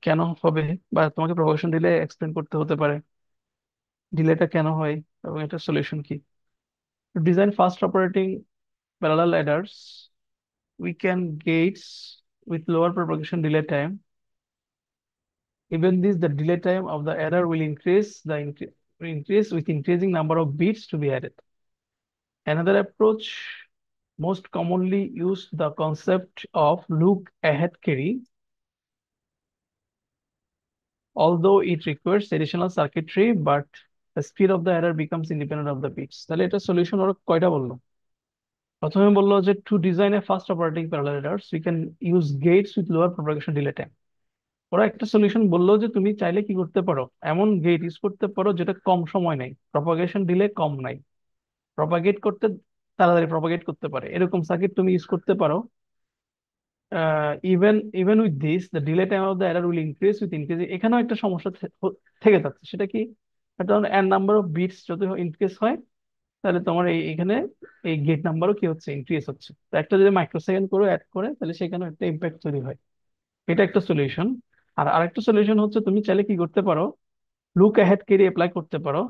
কেন হবে, বা তোমাকে প্রপাগেশন ডিলে এক্সপ্লেন করতে হতে পারে ডিলেটা কেন হয় এবং এটার সলিউশন কি। Design fast operating parallel adders, we can gates with lower propagation delay time. Even this, the delay time of the adder will increase with increasing number of bits to be added. Another approach most commonly used the concept of look ahead carry, although it requires additional circuitry, but the speed of the adder becomes independent of the bits. তাহলে এটা সলিউশন ওরা কয়টা বললো? প্রথমে বললো যে to design a fast operating parallel adders we can use gates with lower propagation delay time. ওরা একটা সলিউশন বললো যে তুমি চাইলে কি করতে পারো, এমন গেট ইউজ করতে পারো যেটা কম সময় নেয়, প্রপাগেশন ডিলে কম নাই, প্রপাগেট করতে তাড়াতাড়ি প্রপাগেট করতে পারে, এরকম সার্কিট তুমি ইউজ করতে পারো। Even with this the delay time of the error will increase with increase. এখানেও একটা সমস্যা থেকে যাচ্ছে, সেটা কি? কারণ এন নাম্বার অফ বিটস যত ইনক্রিজ হয় তাহলে তোমার এখানে এই গেট নাম্বারও কি হচ্ছে, ইনক্রিজ হচ্ছে। তো একটা যদি মাইক্রো সেকেন্ড করে অ্যাড করে তাহলে সেখানে একটা ইম্প্যাক্ট তৈরি হয়। এটা একটা সলিউশন। আর আরেকটা সলিউশন হচ্ছে তুমি চাইলে কি করতে পারো, লুক অ্যাহেড কেরি অ্যাপ্লাই করতে পারো।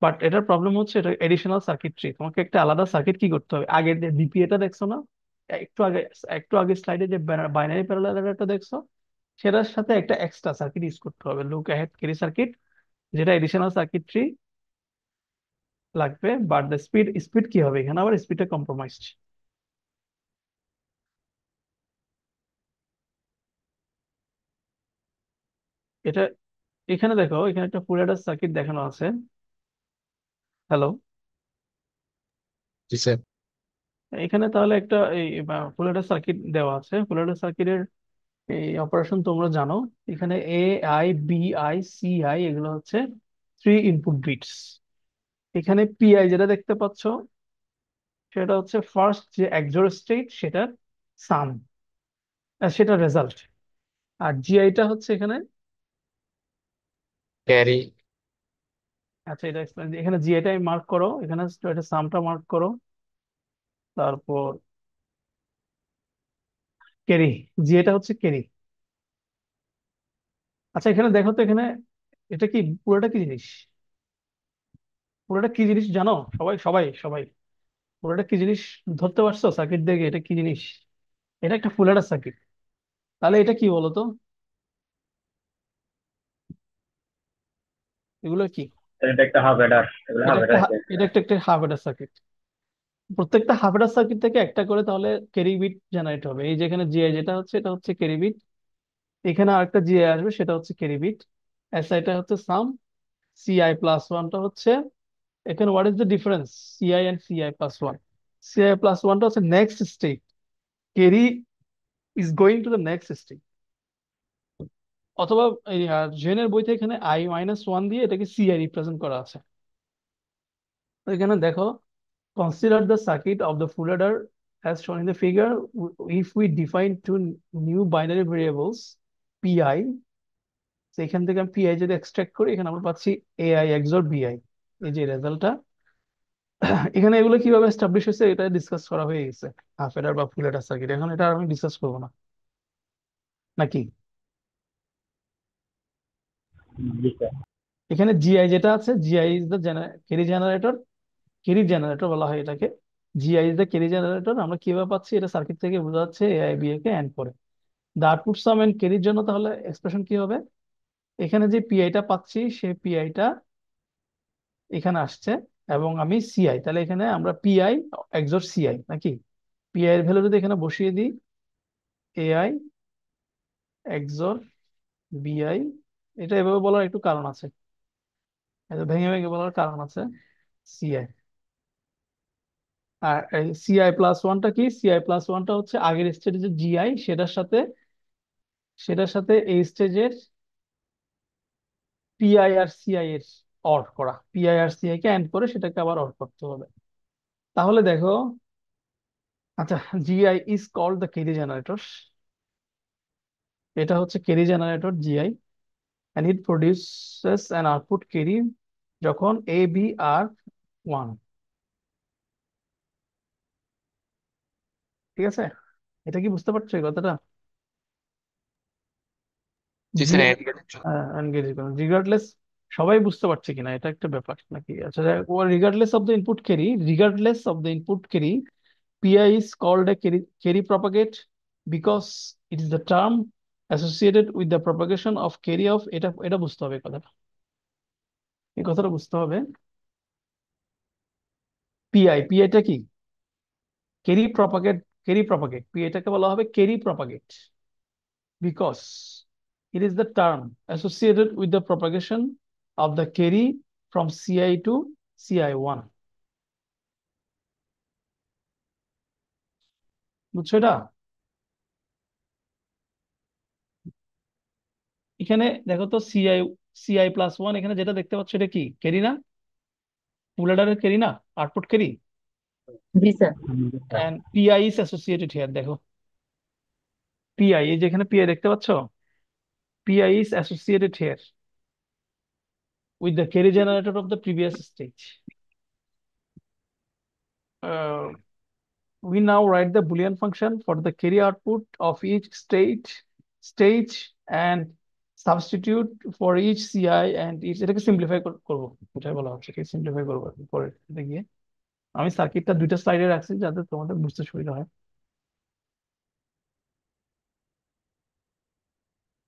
বাট এটার প্রবলেম হচ্ছে এটা এডিশনাল সার্কিটরি, তোমাকে একটা আলাদা সার্কিট কি করতে হবে। আগের যে ডিপিএটা দেখছো না, একটু আগে একটু আগে স্লাইডে যে বাইনারি প্যারালালটা দেখছো, সেটার সাথে একটা এক্সট্রা সার্কিট ইউজ করতে হবে, লুক অ্যাহেড কেরি সার্কিট, যেটা এডিশনাল সার্কিটরি লাগবে। বাট দ্য স্পিড কি হবে, এখানে আবার স্পিডটা কম্প্রোমাইজড। এটা এখানে দেখো, এখানে একটা ফুল অ্যাডার সার্কিট দেখানো আছে। হ্যালো? জি স্যার। এখানে তাহলে একটা এই ফুলের সার্কিট দেওয়া আছে। ফুলের সার্কিটের এই অপারেশন তোমরা জানো। এখানে A I B I C I এগুলো হচ্ছে 3 ইনপুট বিটস। এখানে পিআই যেটা দেখতে পাচ্ছ সেটা হচ্ছে ফার্স্ট যে এক্সোর স্টেট সেটার সাম, সেটা রেজাল্ট। আর জিআইটা হচ্ছে এখানে, ক্যারি। আচ্ছা এটা এখানে জিআইটা মার্ক করো, এখানে এটা সামটা মার্ক করো। তারপর ক্যারি, জিআইটা হচ্ছে ক্যারি। আচ্ছা এখানে দেখো তো, এখানে এটা কি পুরোটা কি জিনিস? পুরোটা কি জিনিস জানো? সবাই সবাই সবাই পুরোটা কি জিনিস ধরতে পারছো সার্কিট দেখে? এটা কি জিনিস? এটা একটা ফুল অ্যাডার সার্কিট। তাহলে এটা কি বলো তো? এগুলো কি? এটা একটা হাফ অ্যাডার, এগুলো এটা হাফ একটা অ্যাডার। এটা একটা হাফ অ্যাডার সার্কিট। প্রত্যেকটা হাফ অ্যাডার সার্কিট থেকে একটা করে তাহলে ক্যারি বিট জেনারেট হবে। এই যেখানে জিআই যেটা হচ্ছে এটা হচ্ছে ক্যারি বিট, এখানে আরেকটা জিআই আসবে সেটা হচ্ছে ক্যারি বিট। এসআইটা হচ্ছে সাম, সিআই প্লাস ওয়ানটা হচ্ছে, এখানে what is the difference CI and CI plus one? CI plus ওয়ানটা হচ্ছে next state, carry is going to the next state. অথবা এই জেনের বইতে এখানে I-1 দিয়ে এটাকে সিআই রিপ্রেজেন্ট করা আছে। তো এখানে দেখো, consider the circuit of the full adder as shown in the figure. If we define two new binary variables pi, সেখান থেকে আমি পিআই যদি এক্সট্রাক্ট করি এখানে আমরা পাচ্ছি এআই এক্সর বিআই। এই যে রেজাল্টটা, এখানে এগুলো কিভাবে এস্টাবলিশ হয়েছে এটা ডিসকাস করা হয়ে গেছে। হাফ এডার বা ফুল এডার সার্কিট, এখন এটা আর আমি ডিসকাস করবো না, নাকি? জি স্যার। এখানে জিআই যেটা আছে, GI is the carry generator. Carry generator বলা হয় এটাকে। GI is the carry generator. আমরা কিভাবে পাচ্ছি? এটা সার্কিট থেকে বোঝা যাচ্ছে এআই বিআই কে এন্ড করে। দা আউটপুট সাম এন্ড ক্যারির জন্য তাহলে এক্সপ্রেশন কি হবে? এখানে যে পিআইটা পাচ্ছি সে পিআইটা এখানে আসছে, এবং আমি সিআই, তাহলে এখানে আমরা পিআই এক্সর সিআই নাকি? পিআই এর ভ্যালু যদি এখানে বসিয়ে দিই, এআই এক্সর বিআই, এটা এভাবে বলার একটু কারণ আছে, এটা ভেঙে ভেঙে বলার কারণ আছে। সিআই আর সিআই প্লাস ওয়ানটা কি? সিআই প্লাস ওয়ানটা হচ্ছে আগের স্টেজে যে জিআই সেটার সাথে এই স্টেজের পিআই আর সিআই এর অর করা, পিআই আর সিআই কে এন্ড করে সেটাকে আবার অর করতে হবে। তাহলে দেখো, আচ্ছা, GI is called the carry generator. এটা হচ্ছে carry generator GI, and it produces an output carry যখন এ বি আর 1। ঠিক আছে? এটা কি বুঝতে পারছো এই কথাটা? জি স্যার, জিআই এনগেজ। এনগেজ, রিগার্ডলেস, সবাই বুঝতে পারছে কিনা এটা একটা ব্যাপার নাকি? আচ্ছা, regardless of the input carry, regardless of the input carry, PI is called a carry propagate because it is the term associated with the propagation of carry of, এটা এটা বুঝতে হবে কথাটা, এই কথাটা বুঝতে হবে। পিআইটা কি? Carry propagate. পিআইটাকে বলা হবে carry propagate because it is the term associated with the propagation of the carry from CI to CI1। বুঝছো এটা? এখানে দেখো তো, সিআই প্লাস ওয়ান, এখানে যেটা দেখতে পাচ্ছ এটা কি ক্যারি না? ফুল অ্যাডারের ক্যারি না? Output carry. G sir. and PI is associated here, দেখো পিআই, এই যেখানে পিআই দেখতে পাচ্ছ, PI is associated here with the carry generator of the previous stage. uh, we now write the boolean function for the carry output of each stage and substitute for each CI and each, এটাকে সিম্পলিফাই করবো, এটাই বলা হচ্ছে কি সিম্পলিফাই করবো পরে গিয়ে। আমি সার্কিটটা দুইটা স্লাইডে রাখছি যাতে তোমাদের বুঝতে সুবিধা হয়।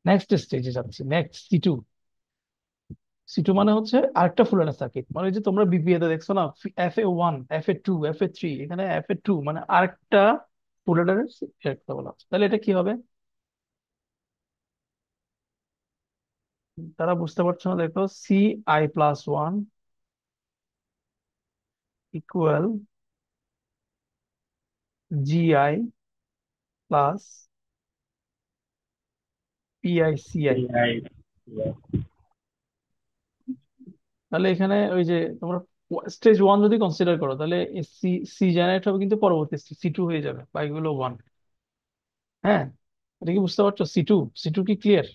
নেক্সট স্টেজে যাচ্ছি, নেক্সট C2 মানে হচ্ছে আরেকটা ফুল অ্যাডার সার্কিট। মানে ওই যে তোমরা বিপিএ তে দেখছো না, FA1 FA2 FA3, এখানে FA2 মানে আরেকটা ফুল অ্যাডারের কথা বলা হচ্ছে। তাহলে এটা কি হবে? তারা বুঝতে পারছো না, দেখো CI plus one equal GI plus PICI। তাহলে এখানে ওই যে তোমরা স্টেজ 1 যদি কনসিডার করো, তাহলে সি সি জেনারেট হবে কিন্তু পরবর্তী C2 হয়ে যাবে বা এগুলো 1। হ্যাঁ, এটা কি বুঝতে পারছো? C2 কি ক্লিয়ার?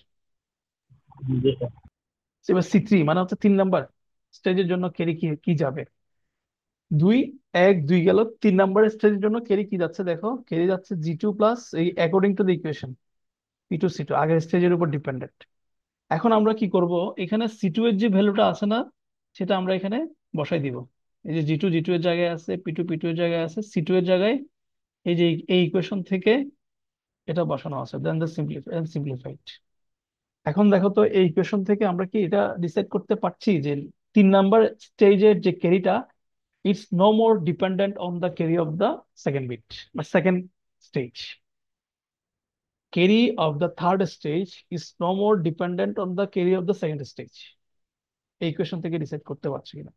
জি স্যার। এবার C3 মানে হচ্ছে 3 নাম্বার স্টেজের জন্য ক্যারি কি কি যাবে। 2 1 2 গেল, 3 নাম্বার স্টেজের জন্য ক্যারি কি যাচ্ছে দেখো, ক্যারি যাচ্ছে G2 প্লাস এই according to the equation P2 C2 আগের স্টেজের উপর ডিপেন্ডেন্ট। এখন আমরা কি করব, এখানে C2 এর যে ভ্যালুটা আছে না, সেটা আমরা এখানে বসাই দিব। এই যে G2 এর জায়গায় আছে, P2 এর জায়গায় আছে, C2 এর জায়গায় এই যে এই ইকুয়েশন থেকে এটা বসানো আছে, দেন দ্য সিম্পলিফাইড। এখন দেখো তো এই ইকুয়েশন থেকে আমরা কি এটা ডিসাইড করতে পারছি যে 3 নাম্বার স্টেজের যে ক্যারিটা, it's no more dependent on the carry of the second bit বা second stage. Carry of the third stage is no more dependent on the carry of the second stage. এই ইকুয়েশন থেকে ডিসাইড করতে পারছি কিনা।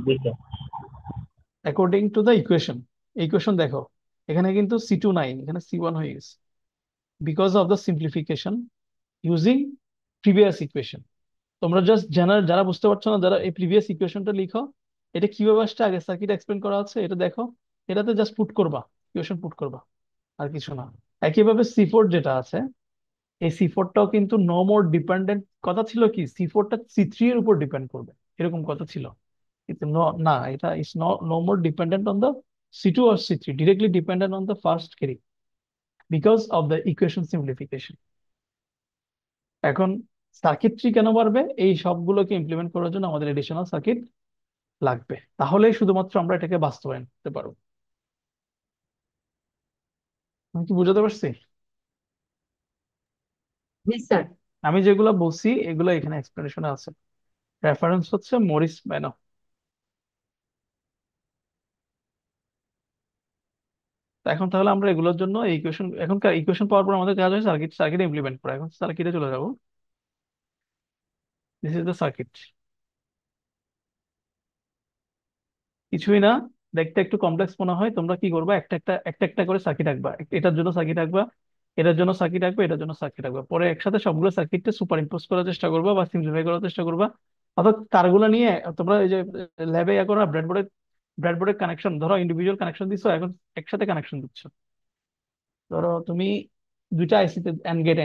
জি sir. According to the equation দেখো, এখানে কিন্তু C2 নাই, এখানে C1 হয়ে গেছে because of the simplification using previous equation. তোমরা জাস্ট যারা বুঝতে পারছো না, যারা এই প্রিভিয়াস ইকুয়েশনটা লিখো, এটা কিভাবে আসছে আগে সার্কিট এক্সপ্লেন করা আছে, এটা দেখো, এটাতে জাস্ট পুট করবা, ইকুয়েশন পুট করবা, আর কিছু না। একইভাবে C4 যেটা আছে, এই C4টাও কিন্তু নো মোর ডিপেন্ডেন্ট, কথা ছিল কি C4টা C3 এর উপর ডিপেন্ড করবে, এরকম কথা ছিল, কিন্তু না, এটা is no more dependent on the C2 or C3, directly dependent on the first carry because of the equation simplification. এখন সার্কিট্রি কেন বাড়বে? এই সবগুলোকে ইমপ্লিমেন্ট করার জন্য আমাদের এডিশনাল সার্কিট লাগবে, তাহলেই শুধুমাত্র আমরা এটাকে বাস্তবায়ন করতে পারবো। আমি কি বুঝাতে পারছি? জি স্যার। আমি যেগুলো বলছি এগুলো এখানে এক্সপ্লেনেশনে আছে, রেফারেন্স হচ্ছে মরিস ম্যানো। তো এখন তাহলে আমরা এগুলোর জন্য এই ইকুয়েশন, এখনকার ইকুয়েশন পাওয়ার পর আমাদের কাজ হয় সার্কিটে ইমপ্লিমেন্ট করা। এখন সার্কিটে চলে যাবো। This is the circuit. কিছুই না, দেখতে একটু কমপ্লেক্স মনে হয়, তোমরা কি করবা, একটা করে সার্কিট আঁকবা, এটার জন্য সার্কিট আঁকবা, এটার জন্য সার্কিট আঁকবা, এটার জন্য সার্কিট আঁকবা, পরে একসাথে সবগুলো সার্কিটকে সুপার ইম্পোজ করার চেষ্টা করবা বা সিম্পলিফাই করার চেষ্টা করবা। অর্থাৎ তারগুলো নিয়ে তোমরা এই যে ল্যাবে ইয়া করো, ব্রেডবোর্ডের কানেকশন ধরো, ইন্ডিভিজুয়াল কানেকশন দিচ্ছ, এখন একসাথে কানেকশন দিচ্ছ। ধরো তুমি দুইটা আইসিতে এন্ড গেট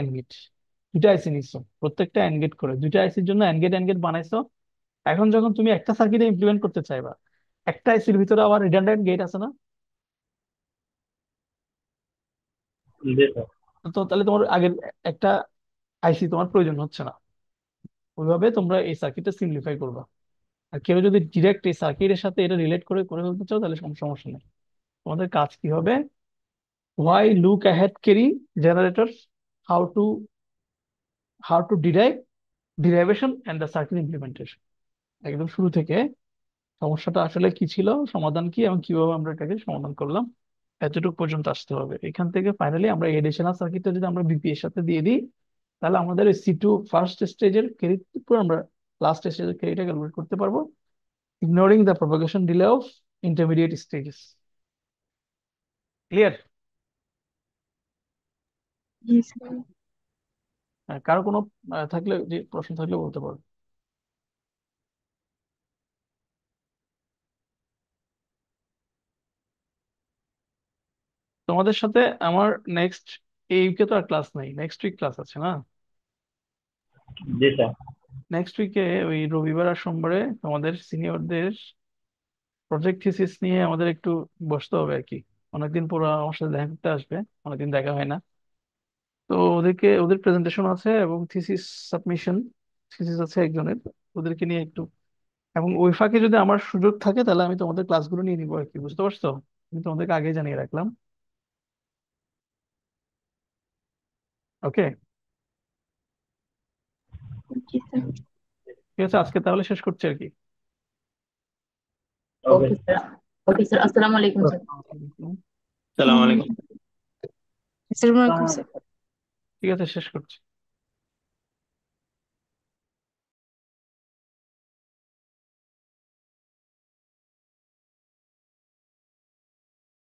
দুইটা আইসি নিচ্ছ, প্রত্যেকটা এন্ড গেট করে দুইটা আইসির জন্য এন্ড গেট বানাইছো। এখন যখন তুমি একটা সার্কিটে ইমপ্লিমেন্ট করতে চাইবা, একটা আইসির ভিতরে আবার রিডান্ডেন্ট গেট আছে না, জি স্যার। তো তাহলে তোমার আগের একটা আইসি তোমার প্রয়োজন হচ্ছে না। ওইভাবে তোমরা এই সার্কিটটা সিম্পলিফাই করবা। আর কেউ যদি ডিরেক্ট এই সার্কিটের সাথে এটা রিলেট করে করে ফেলতে চাও, তাহলে কোনো সমস্যা নেই। তোমাদের কাজ কি হবে, why look ahead carry generators, how to derive derivation and the circuit implementation, একদম শুরু থেকে সমস্যাটা আসলে কি ছিল, সমাধান কি, এবং কিভাবে আমরা এটাকে সমাধান করলাম, এতটুকু পর্যন্ত আসতে হবে। এখান থেকে ফাইনালি আমরা এডিশনাল সার্কিটটা যদি আমরা বিপি এর সাথে দিয়ে দিই, তাহলে আমাদের C2 ফার্স্ট স্টেজের ক্যারি পুরো আমরা লাস্ট স্টেজের ক্যারিটা ক্যালকুলেট করতে পারবো, ignoring the propagation delay of intermediate stages. Clear? G sir. কারো কোনো থাকলে, যে প্রশ্ন থাকলে বলতে পারো। তোমাদের সাথে আমার নেক্সট এই উইকে তো আর ক্লাস নাই, নেক্সট উইক ক্লাস আছে না? জি স্যার। নেক্সট উইকে ওই রবিবার আর সোমবারে তোমাদের সিনিয়রদের প্রজেক্ট থিসিস নিয়ে আমাদের একটু বসতে হবে আর কি। অনেকদিন পর আমার সাথে দেখা করতে আসবে, অনেকদিন দেখা হয় না। তো ওদের প্রেজেন্টেশন আছে এবং থিসিস আছে একজনের, ওদেরকে নিয়ে একটু, এবং ওই ফাঁকে যদি আমার সুযোগ থাকে তাহলে আমি তোমাদের ক্লাসগুলো নিয়ে নিবো আর কি, বুঝতে পারছো? আমি তোমাদেরকে আগে জানিয়ে রাখলাম। ওকে, জি স্যার। ঠিক আছে, আজকে তাহলে শেষ করছি আর কি। ওকে। Okay sir. ওকে স্যার, আসসালামু আলাইকুম স্যার। সালাম আলাইকুম। আসসালামু আলাইকুম স্যার। ঠিক আছে, শেষ করছি।